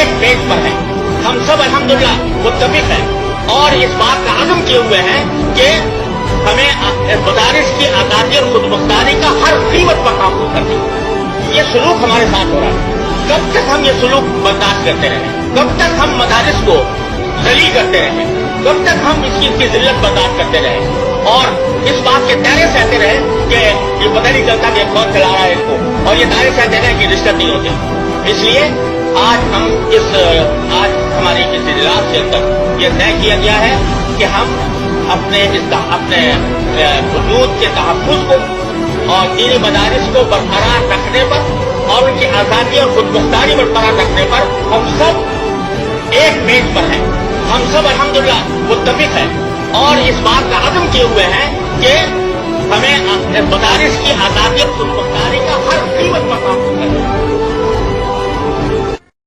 एक पेज पर है। हम सब अल्हम्दुलिल्लाह मुत्तफिक हैं और इस बात का अज़्म किए हुए हैं कि हमें मदारिस की आज़ादी और खुदमुख्तारी का हर कीमत पर काबू करना। ये सलूक हमारे साथ हो रहा है। कब तक हम ये सलूक बर्दाश्त करते रहें? कब तक हम मदारिस को जलील करते रहें? कब तक हम इसकी जिल्लत बर्दाश्त करते रहें और इस बात के दायरे सहते रहें कि ये पता नहीं चलता कि कौन चला रहा है इसको, और ये दायरे सहते रहें कि रिश्वत नहीं होती। इसलिए आज हमारी इस इजलास के अंदर ये तय किया गया है कि हम अपने वजूद के तहफ़्फ़ुज़ को और दीनी मदारिस को बरकरार रखने पर और उनकी आज़ादी और खुदमुख्तारी बरकरार रखने पर हम सब एक पेज पर हैं। हम सब अल्हम्दुलिल्लाह मुत्तफिक हैं और इस बात का अज़्म किए हुए हैं कि हमें मदारिस की आज़ादी और खुदमुख्तारी का हर कीमत पर काबू करना।